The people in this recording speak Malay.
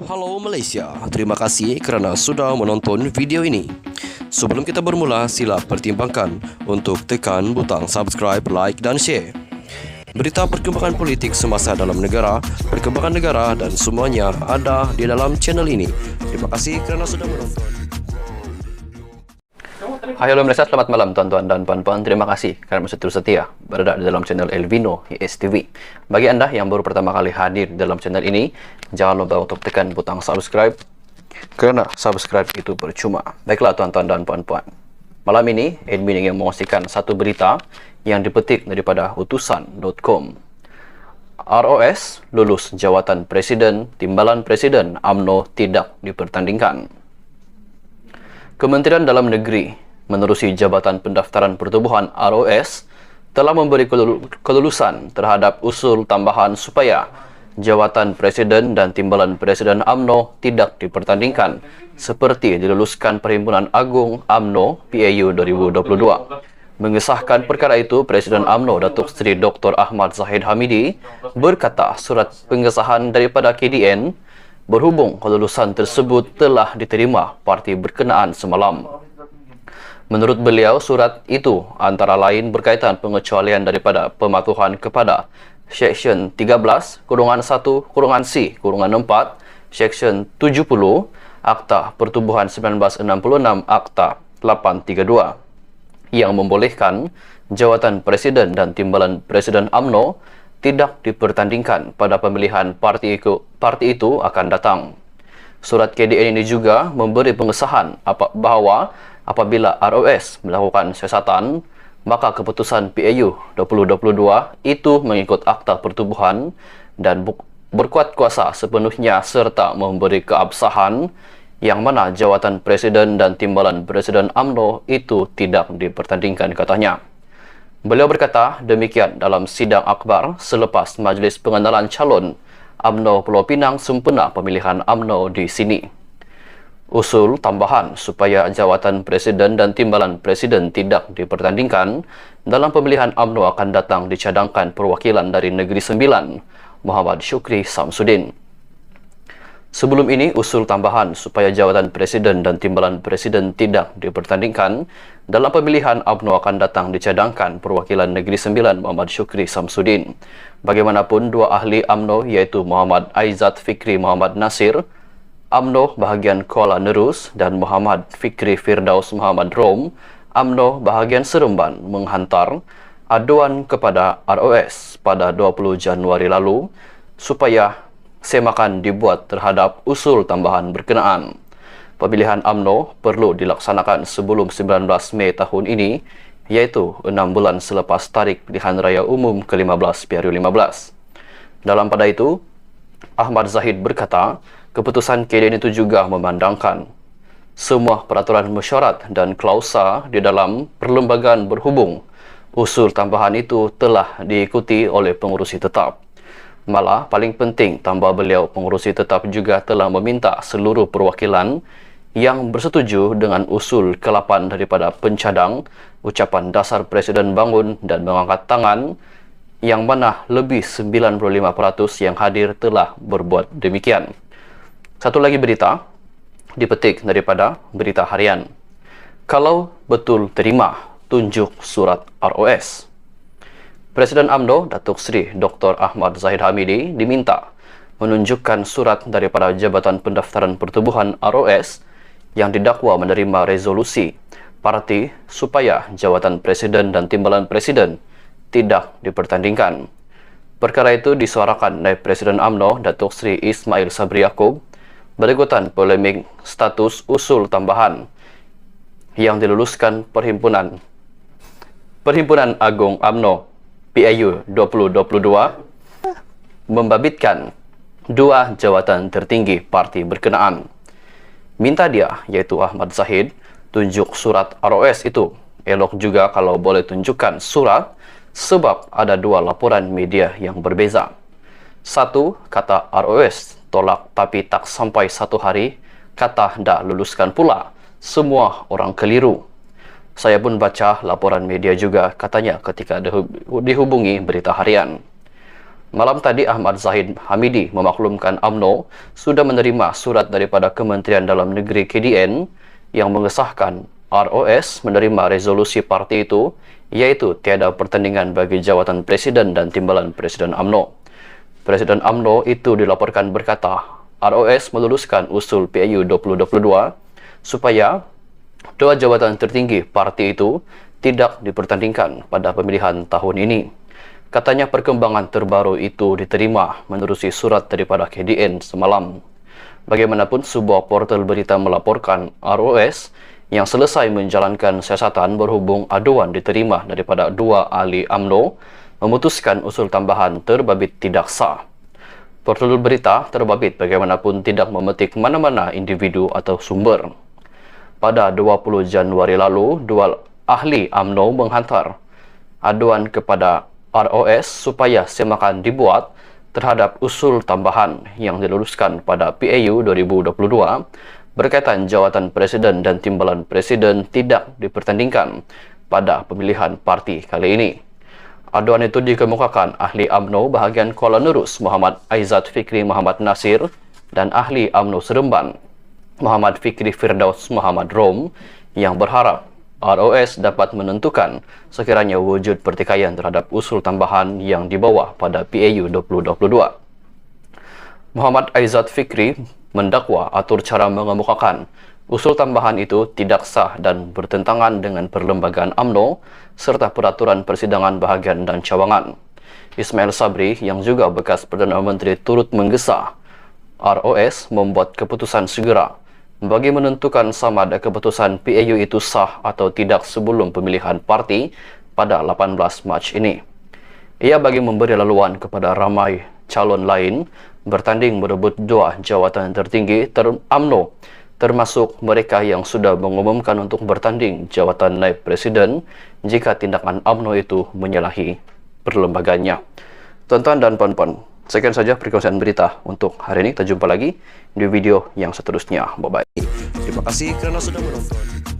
Halo Malaysia, terima kasih kerana sudah menonton video ini. Sebelum kita bermula, sila pertimbangkan untuk tekan butang subscribe, like dan share. Berita perkembangan politik semasa dalam negara, perkembangan negara dan semuanya ada di dalam channel ini. Terima kasih kerana sudah menonton. Hai halo Malaysia, selamat malam tuan-tuan dan puan-puan. Terima kasih kerana masih terus setia berada di dalam channel Elvino ISTV. Bagi anda yang baru pertama kali hadir di dalam channel ini, jangan lupa untuk tekan butang subscribe, kerana subscribe itu percuma. Baiklah tuan-tuan dan puan-puan, malam ini admin ingin mengkongsikan satu berita yang dipetik daripada utusan.com. ROS lulus jawatan Presiden, Timbalan Presiden UMNO tidak dipertandingkan. Kementerian Dalam Negeri menerusi Jabatan Pendaftaran Pertubuhan ROS telah memberi kelulusan terhadap usul tambahan supaya jawatan Presiden dan Timbalan Presiden UMNO tidak dipertandingkan seperti diluluskan Perhimpunan Agung UMNO PAU 2022. Mengesahkan perkara itu, Presiden UMNO Datuk Seri Dr. Ahmad Zahid Hamidi berkata surat pengesahan daripada KDN berhubung kelulusan tersebut telah diterima parti berkenaan semalam. Menurut beliau, surat itu antara lain berkaitan pengecualian daripada pematuhan kepada Seksyen 13-1-C-4, Seksyen 70, Akta Pertubuhan 1966, Akta 832, yang membolehkan jawatan Presiden dan Timbalan Presiden UMNO tidak dipertandingkan pada pemilihan parti itu akan datang. Surat KDN ini juga memberi pengesahan bahawa apabila ROS melakukan siasatan, maka keputusan PAU 2022 itu mengikut Akta Pertubuhan dan berkuat kuasa sepenuhnya serta memberi keabsahan yang mana jawatan Presiden dan Timbalan Presiden UMNO itu tidak dipertandingkan, katanya. Beliau berkata demikian dalam sidang akbar selepas Majlis Pengenalan Calon UMNO Pulau Pinang sempena pemilihan UMNO di sini. Usul tambahan supaya jawatan Presiden dan Timbalan Presiden tidak dipertandingkan dalam pemilihan UMNO akan datang dicadangkan perwakilan dari Negeri Sembilan, Muhammad Syukri Samsudin. Sebelum ini, usul tambahan supaya jawatan Presiden dan Timbalan Presiden tidak dipertandingkan dalam pemilihan UMNO akan datang dicadangkan perwakilan Negeri Sembilan, Muhammad Syukri Samsudin. Bagaimanapun, dua ahli UMNO iaitu Muhammad Aizat Fikri Muhammad Nasir, UMNO bahagian Kuala Nerus, dan Muhammad Fikri Firdaus Muhammad Rom, UMNO bahagian Seremban, menghantar aduan kepada ROS pada 20 Januari lalu supaya semakan dibuat terhadap usul tambahan berkenaan. Pemilihan UMNO perlu dilaksanakan sebelum 19 Mei tahun ini, iaitu 6 bulan selepas tarikh pilihan raya umum ke-15 PRU15. Dalam pada itu, Ahmad Zahid berkata, keputusan KDN itu juga memandangkan semua peraturan mesyuarat dan klausa di dalam perlembagaan berhubung. Usul tambahan itu telah diikuti oleh pengurusi tetap. Malah, paling penting, tambah beliau, pengurusi tetap juga telah meminta seluruh perwakilan yang bersetuju dengan usul ke-8 daripada pencadang ucapan dasar Presiden bangun dan mengangkat tangan, yang mana lebih 95% yang hadir telah berbuat demikian. Satu lagi berita dipetik daripada Berita Harian. Kalau betul terima, tunjuk surat ROS. Presiden UMNO Datuk Seri Dr. Ahmad Zahid Hamidi diminta menunjukkan surat daripada Jabatan Pendaftaran Pertubuhan ROS yang didakwa menerima resolusi parti supaya jawatan Presiden dan Timbalan Presiden tidak dipertandingkan. Perkara itu disuarakan oleh Presiden UMNO Datuk Seri Ismail Sabri Yaakob berikutan polemik status usul tambahan yang diluluskan Perhimpunan Agung UMNO PAU 2022 membabitkan dua jawatan tertinggi parti berkenaan. Minta dia, iaitu Ahmad Zahid, tunjuk surat ROS itu. Elok juga kalau boleh tunjukkan surat sebab ada dua laporan media yang berbeza. Satu, kata ROS tolak tapi tak sampai 1 hari, kata dah luluskan pula. Semua orang keliru. Saya pun baca laporan media juga, katanya ketika dihubungi Berita Harian. Malam tadi Ahmad Zahid Hamidi memaklumkan UMNO sudah menerima surat daripada Kementerian Dalam Negeri KDN yang mengesahkan ROS menerima resolusi parti itu, yaitu tiada pertandingan bagi jawatan Presiden dan Timbalan Presiden UMNO. Presiden UMNO itu dilaporkan berkata, ROS meluluskan usul PAU 2022 supaya dua jawatan tertinggi parti itu tidak dipertandingkan pada pemilihan tahun ini. Katanya perkembangan terbaru itu diterima menerusi surat daripada KDN semalam. Bagaimanapun sebuah portal berita melaporkan ROS yang selesai menjalankan siasatan berhubung aduan diterima daripada dua ahli UMNO memutuskan usul tambahan terbabit tidak sah. Portal berita terbabit bagaimanapun tidak memetik mana-mana individu atau sumber. Pada 20 Januari lalu, dua ahli UMNO menghantar aduan kepada ROS supaya semakan dibuat terhadap usul tambahan yang diluluskan pada PAU 2022 berkaitan jawatan Presiden dan Timbalan Presiden tidak dipertandingkan pada pemilihan parti kali ini. Aduan itu dikemukakan ahli UMNO bahagian Kuala Nerus Muhammad Aizat Fikri Muhammad Nasir dan ahli UMNO Seremban Muhammad Fikri Firdaus Muhammad Rom yang berharap ROS dapat menentukan sekiranya wujud pertikaian terhadap usul tambahan yang dibawa pada PAU 2022. Muhammad Aizat Fikri mendakwa atur cara mengemukakan usul tambahan itu tidak sah dan bertentangan dengan perlembagaan UMNO serta peraturan persidangan bahagian dan cawangan. Ismail Sabri yang juga bekas Perdana Menteri turut menggesa ROS membuat keputusan segera bagi menentukan sama ada keputusan PAU itu sah atau tidak sebelum pemilihan parti pada 18 Mac ini. Ia bagi memberi laluan kepada ramai calon lain bertanding merebut dua jawatan tertinggi UMNO, termasuk mereka yang sudah mengumumkan untuk bertanding jawatan naib presiden jika tindakan UMNO itu menyalahi perlembagaannya. Tuan-tuan dan puan-puan, sekian saja perkongsian berita untuk hari ini. Kita jumpa lagi di video yang seterusnya. Bye-bye. Terima kasih kerana sudah menonton.